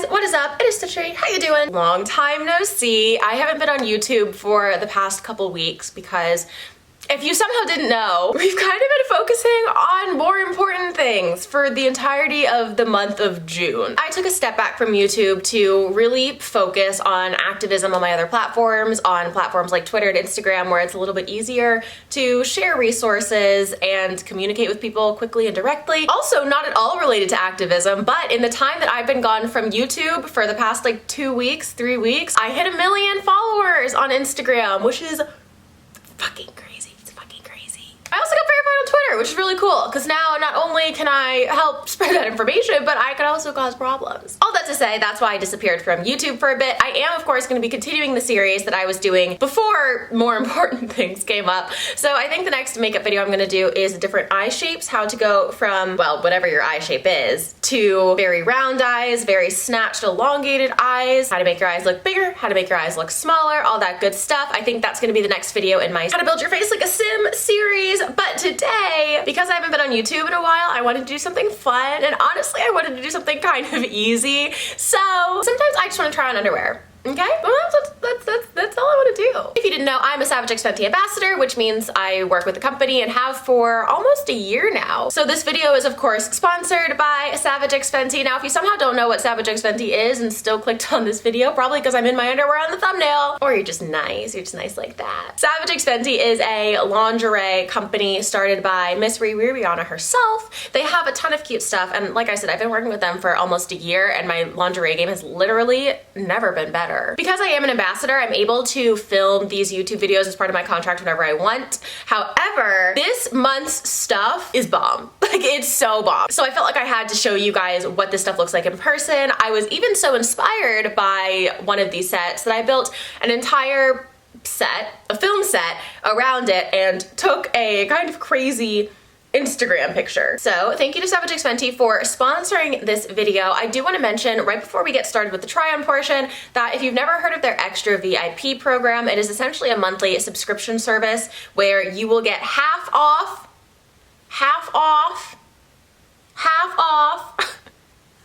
guys, what is up? It is Snitchery. How you doing? Long time no see. I haven't been on YouTube for the past couple weeks because if you somehow didn't know, we've kind of been focusing on more important things for the entirety of the month of June. I took a step back from YouTube to really focus on activism on my other platforms, on platforms like Twitter and Instagram, where it's a little bit easier to share resources and communicate with people quickly and directly. Also, not at all related to activism, but in the time that I've been gone from YouTube for the past like 2 weeks, 3 weeks, I hit 1 million followers on Instagram, which is fucking crazy. I also got verified on Twitter, which is really cool, because now not only can I help spread that information, but I can also cause problems. All that to say, that's why I disappeared from YouTube for a bit. I am, of course, going to be continuing the series that I was doing before more important things came up. So I think the next makeup video I'm going to do is different eye shapes, how to go from, well, whatever your eye shape is, to very round eyes, very snatched, elongated eyes, how to make your eyes look bigger, how to make your eyes look smaller, all that good stuff. I think that's going to be the next video in my How to Build Your Face Like a Sim series. But today, because I haven't been on YouTube in a while, I wanted to do something fun, and honestly, I wanted to do something kind of easy. So sometimes I just want to try on underwear. Okay? Well, that's all I want to do. If you didn't know, I'm a Savage X Fenty ambassador, which means I work with the company and have for almost a year now. So this video is, of course, sponsored by Savage X Fenty. Now, if you somehow don't know what Savage X Fenty is and still clicked on this video, probably because I'm in my underwear on the thumbnail, or you're just nice like that. Savage X Fenty is a lingerie company started by Miss Rihanna herself. They have a ton of cute stuff, and like I said, I've been working with them for almost a year, and my lingerie game has literally never been better. Because I am an ambassador, I'm able to film these YouTube videos as part of my contract whenever I want. However, this month's stuff is bomb. Like, it's so bomb. So I felt like I had to show you guys what this stuff looks like in person. I was even so inspired by one of these sets that I built an entire set, a film set, around it and took a kind of crazy Instagram picture. So thank you to Savage X Fenty for sponsoring this video. I do want to mention right before we get started with the try on portion that if you've never heard of their extra VIP program, it is essentially a monthly subscription service where you will get half off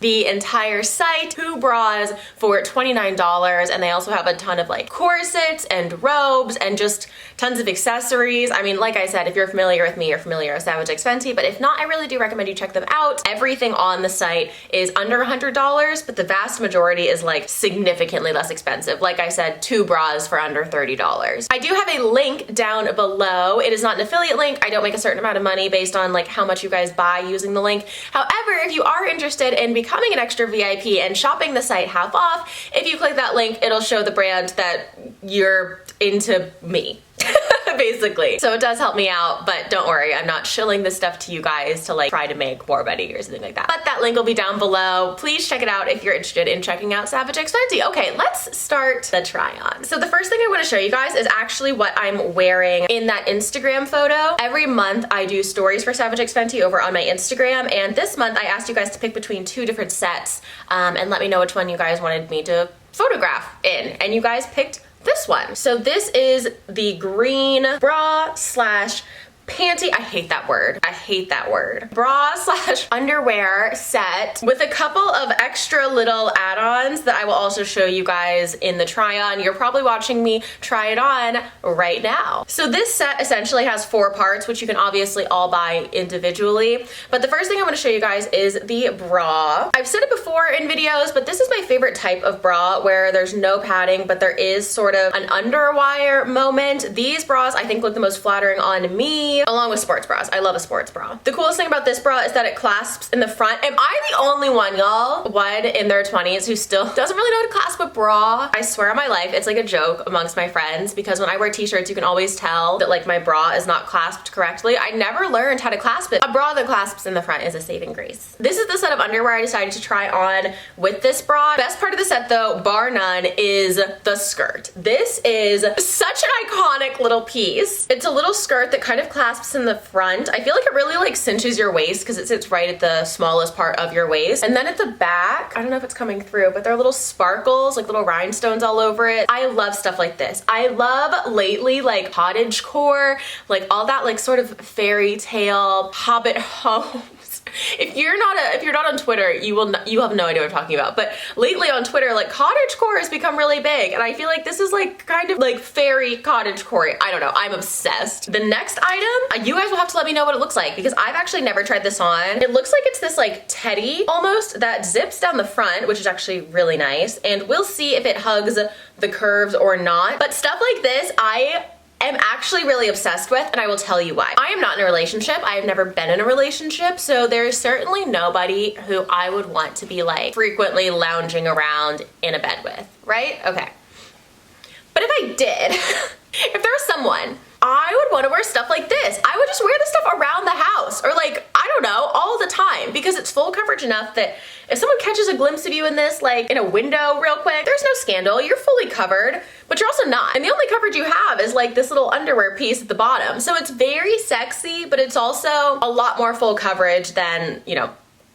the entire site, 2 bras for $29, and they also have a ton of like corsets and robes and just tons of accessories. I mean, like I said, if you're familiar with me, you're familiar with Savage X Fenty, but if not, I really do recommend you check them out. Everything on the site is under $100, but the vast majority is like significantly less expensive. Like I said, 2 bras for under $30. I do have a link down below. It is not an affiliate link. I don't make a certain amount of money based on like how much you guys buy using the link. However, if you are interested in becoming an extra VIP and shopping the site half off, if you click that link, it'll show the brand that you're into me. Basically. So it does help me out, but don't worry, I'm not shilling this stuff to you guys to like try to make more money or something like that. But that link will be down below. Please check it out if you're interested in checking out Savage X Fenty. Okay, let's start the try on. So the first thing I want to show you guys is actually what I'm wearing in that Instagram photo. Every month I do stories for Savage X Fenty over on my Instagram, and this month I asked you guys to pick between 2 different sets and let me know which one you guys wanted me to photograph in, and you guys picked this one. So this is the green bra slash panty, I hate that word. I hate that word. Bra slash underwear set with a couple of extra little add-ons that I will also show you guys in the try-on. You're probably watching me try it on right now. So this set essentially has 4 parts, which you can obviously all buy individually. But the first thing I want to show you guys is the bra. I've said it before in videos, but this is my favorite type of bra where there's no padding, but there is sort of an underwire moment. These bras I think look the most flattering on me, along with sports bras. I love a sports bra. The coolest thing about this bra is that it clasps in the front. Am I the only one, y'all, in their 20s who still doesn't really know how to clasp a bra? I swear on my life, it's like a joke amongst my friends because when I wear t-shirts, you can always tell that like my bra is not clasped correctly. I never learned how to clasp it. A bra that clasps in the front is a saving grace. This is the set of underwear I decided to try on with this bra. Best part of the set though, bar none, is the skirt. This is such an iconic little piece. It's a little skirt that kind of clasps in the front. I feel like it really like cinches your waist because it sits right at the smallest part of your waist. And then at the back, I don't know if it's coming through, but there are little sparkles, like little rhinestones all over it. I love stuff like this. I love lately like cottagecore, like all that like sort of fairy tale hobbit homes If you're not on Twitter, you have no idea what I'm talking about. But lately on Twitter, like cottagecore has become really big, and I feel like this is like kind of like fairy cottagecore. I don't know. I'm obsessed. The next item, you guys will have to let me know what it looks like because I've actually never tried this on. It looks like it's this like teddy almost that zips down the front, which is actually really nice. And we'll see if it hugs the curves or not. But stuff like this, I am actually really obsessed with, and I will tell you why. I am not in a relationship. I have never been in a relationship, so there is certainly nobody who I would want to be like frequently lounging around in a bed with, right? Okay. But if I did, if there was someone, I would want to wear stuff like this. I would just wear this stuff around the house or like, I don't know, all the time because it's full coverage enough that if someone catches a glimpse of you in this, like in a window real quick, there's no scandal. You're fully covered, but you're also not. And the only coverage you have is like this little underwear piece at the bottom. So it's very sexy, but it's also a lot more full coverage than, you know,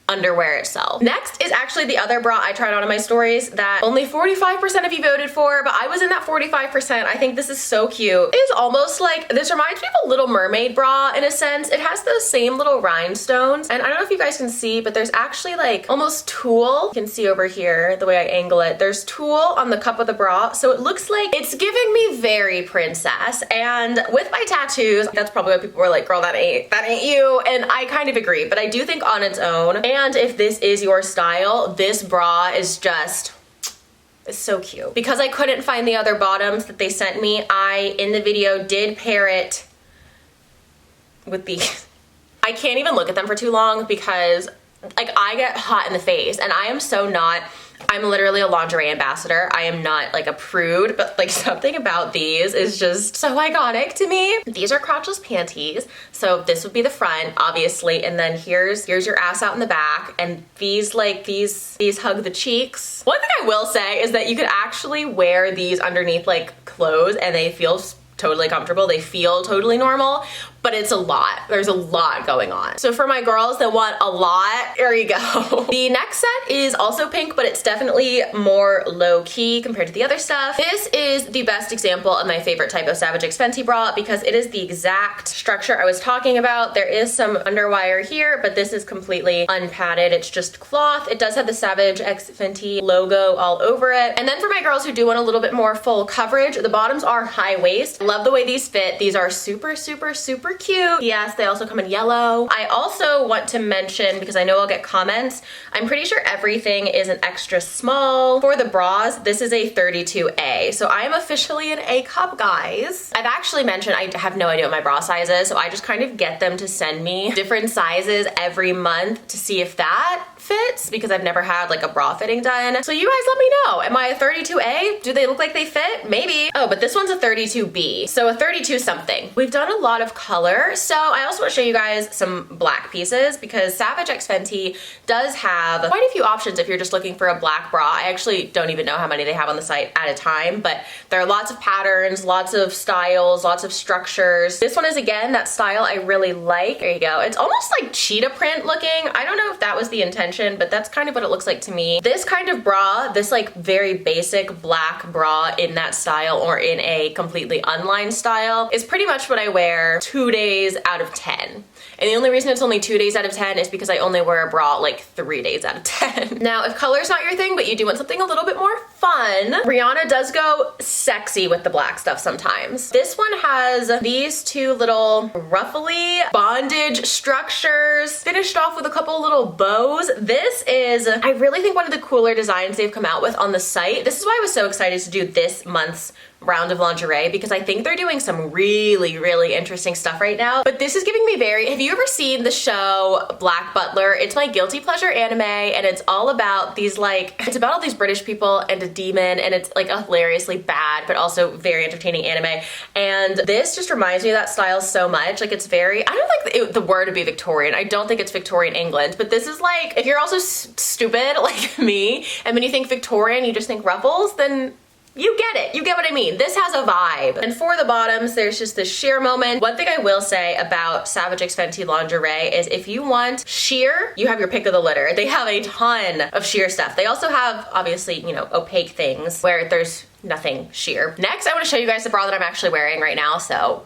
underwear itself. Next is actually the other bra I tried on in my stories that only 45% of you voted for, but I was in that 45%. I think this is so cute. It is almost like, this reminds me of a Little Mermaid bra in a sense. It has those same little rhinestones, and I don't know if you guys can see, but there's actually like almost tulle. You can see over here the way I angle it. There's tulle on the cup of the bra, so it looks like it's giving me very princess. And with my tattoos, that's probably what people were like, girl, that ain't you. And I kind of agree, but I do think on its own, and if this is your style, this bra is just, it's so cute. Because I couldn't find the other bottoms that they sent me, I, in the video, did pair it with these. I can't even look at them for too long because, like, I get hot in the face, and I am so not, I'm literally a lingerie ambassador. I am not like a prude, but like something about these is just so iconic to me. These are crotchless panties. So this would be the front, obviously. And then here's your ass out in the back. And these hug the cheeks. One thing I will say is that you could actually wear these underneath like clothes and they feel totally comfortable. They feel totally normal, but it's a lot. There's a lot going on. So for my girls that want a lot, there you go. The next set is also pink, but it's definitely more low key compared to the other stuff. This is the best example of my favorite type of Savage X Fenty bra because it is the exact structure I was talking about. There is some underwire here, but this is completely unpadded. It's just cloth. It does have the Savage X Fenty logo all over it. And then for my girls who do want a little bit more full coverage, the bottoms are high waist. Love the way these fit. These are super, super, super cute. Yes, they also come in yellow. I also want to mention, because I know I'll get comments, I'm pretty sure everything is an extra small. For the bras, this is a 32A. So I am officially an A cup, guys. I've actually mentioned I have no idea what my bra size is, so I just kind of get them to send me different sizes every month to see if that fits because I've never had like a bra fitting done. So you guys let me know. Am I a 32A? Do they look like they fit? Maybe. Oh, but this one's a 32B. So a 32 something. We've done a lot of color. So I also want to show you guys some black pieces because Savage X Fenty does have quite a few options if you're just looking for a black bra. I actually don't even know how many they have on the site at a time, but there are lots of patterns, lots of styles, lots of structures. This one is again that style I really like. There you go. It's almost like cheetah print looking. I don't know if that was the intention, but that's kind of what it looks like to me. This kind of bra, this like very basic black bra in that style or in a completely unlined style is pretty much what I wear 2 days out of 10. And the only reason it's only 2 days out of 10 is because I only wear a bra like 3 days out of 10. Now, if color's not your thing, but you do want something a little bit more fun, Rihanna does go sexy with the black stuff sometimes. This one has these two little ruffly bondage structures finished off with a couple little bows. This is, I really think, one of the cooler designs they've come out with on the site. This is why I was so excited to do this month's round of lingerie because I think they're doing some really, really interesting stuff right now. But this is giving me very, have you ever seen the show Black Butler? It's my guilty pleasure anime and it's all about these like, it's about all these British people and a demon and it's like a hilariously bad but also very entertaining anime. And this just reminds me of that style so much. Like it's very, I don't like the word to be Victorian. I don't think it's Victorian England, but this is like, if you're also stupid like me and when you think Victorian you just think ruffles, then you get it. You get what I mean. This has a vibe. And for the bottoms, there's just this sheer moment. One thing I will say about Savage X Fenty lingerie is if you want sheer, you have your pick of the litter. They have a ton of sheer stuff. They also have, obviously, you know, opaque things where there's nothing sheer. Next, I want to show you guys the bra that I'm actually wearing right now, so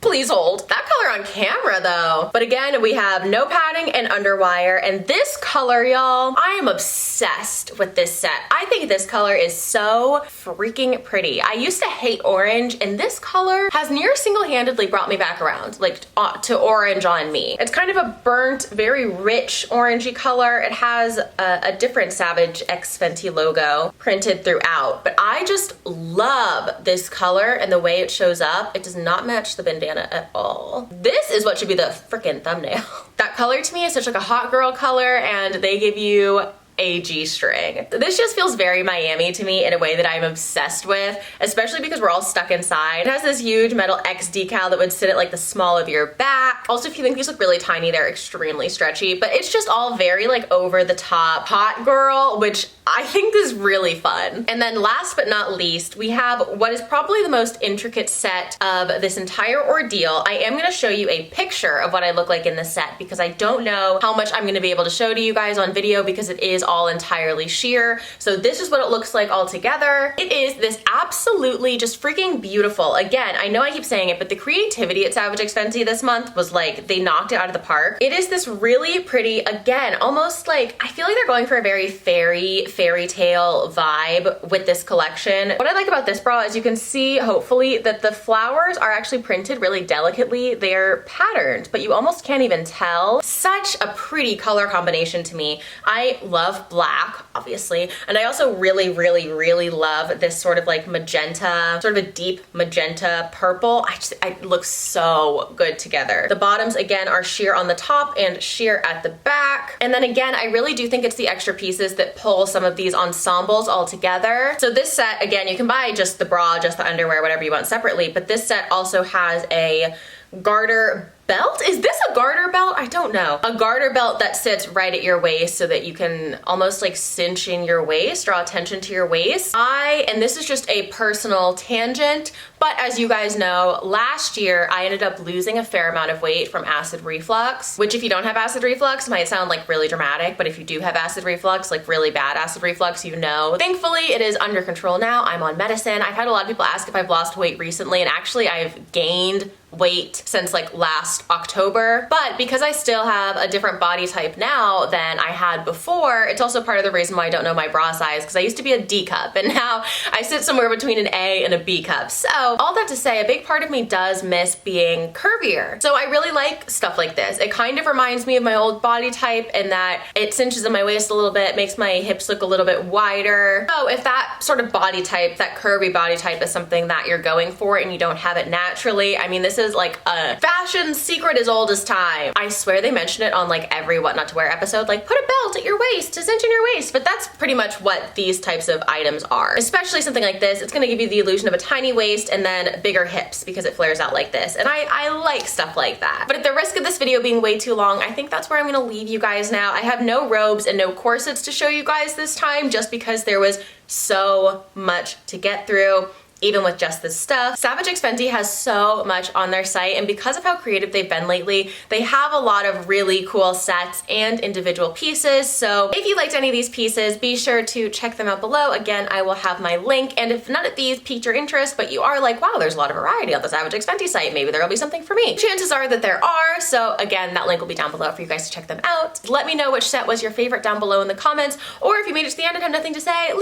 Please hold. That color on camera though. But again, we have no padding and underwire, and this color, y'all, I am obsessed with this set. I think this color is so freaking pretty. I used to hate orange, and this color has near single-handedly brought me back around, like to orange on me. It's kind of a burnt, very rich orangey color. It has a different Savage X Fenty logo printed throughout, but I just love this color and the way it shows up. It does not match the bandana at all. This is what should be the freaking thumbnail. That color to me is such like a hot girl color, and they give you a G-string. This just feels very Miami to me in a way that I'm obsessed with, especially because we're all stuck inside. It has this huge metal X decal that would sit at like the small of your back. Also, if you think these look really tiny, they're extremely stretchy, but it's just all very like over the top hot girl, which I think is really fun. And then last but not least, we have what is probably the most intricate set of this entire ordeal. I am gonna show you a picture of what I look like in the set because I don't know how much I'm gonna be able to show to you guys on video because it is all entirely sheer. So this is what it looks like all together. It is this absolutely just freaking beautiful. Again, I know I keep saying it, but the creativity at Savage X Fenty this month was like, they knocked it out of the park. It is this really pretty, again, almost like, I feel like they're going for a very fairy tale vibe with this collection. What I like about this bra is you can see, hopefully, that the flowers are actually printed really delicately. They're patterned, but you almost can't even tell. Such a pretty color combination to me. I love black, obviously, and I also really love this sort of like magenta, sort of a deep magenta purple. It looks so good together. The bottoms, again, are sheer on the top and sheer at the back. And then again, I really do think it's the extra pieces that pull some of these ensembles all together. So this set, again, you can buy just the bra, just the underwear, whatever you want separately, but this set also has a garter belt? Is this a garter belt? I don't know. A garter belt that sits right at your waist so that you can almost like cinch in your waist, draw attention to your waist. And this is just a personal tangent, but as you guys know, last year I ended up losing a fair amount of weight from acid reflux, which if you don't have acid reflux might sound like really dramatic, but if you do have acid reflux, like really bad acid reflux, you know. Thankfully, it is under control now. I'm on medicine. I've had a lot of people ask if I've lost weight recently, and actually I've gained weight since like last October, but because I still have a different body type now than I had before, it's also part of the reason why I don't know my bra size, because I used to be a D cup and now I sit somewhere between an A and a B cup. So all that to say, a big part of me does miss being curvier. So I really like stuff like this. It kind of reminds me of my old body type in that it cinches in my waist a little bit, makes my hips look a little bit wider. So if that sort of body type, that curvy body type is something that you're going for and you don't have it naturally, I mean, this is like a fashion secret as old as time. I swear they mention it on like every What Not to Wear episode, like put a belt at your waist to cinch in your waist, but that's pretty much what these types of items are. Especially something like this, it's gonna give you the illusion of a tiny waist and then bigger hips because it flares out like this, and I like stuff like that. But at the risk of this video being way too long, I think that's where I'm gonna leave you guys now. I have no robes and no corsets to show you guys this time just because there was so much to get through. Even with just this stuff. Savage X Fenty has so much on their site, and because of how creative they've been lately, they have a lot of really cool sets and individual pieces. So if you liked any of these pieces, be sure to check them out below. Again, I will have my link, and if none of these piqued your interest, but you are like, wow, there's a lot of variety on the Savage X Fenty site, maybe there'll be something for me. Chances are that there are, so again, that link will be down below for you guys to check them out. Let me know which set was your favorite down below in the comments, or if you made it to the end and have nothing to say,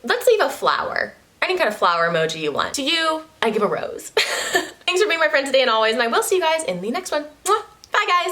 let's leave a flower. Any kind of flower emoji you want. To you, I give a rose. Thanks for being my friend today and always, and I will see you guys in the next one. Mwah. Bye guys!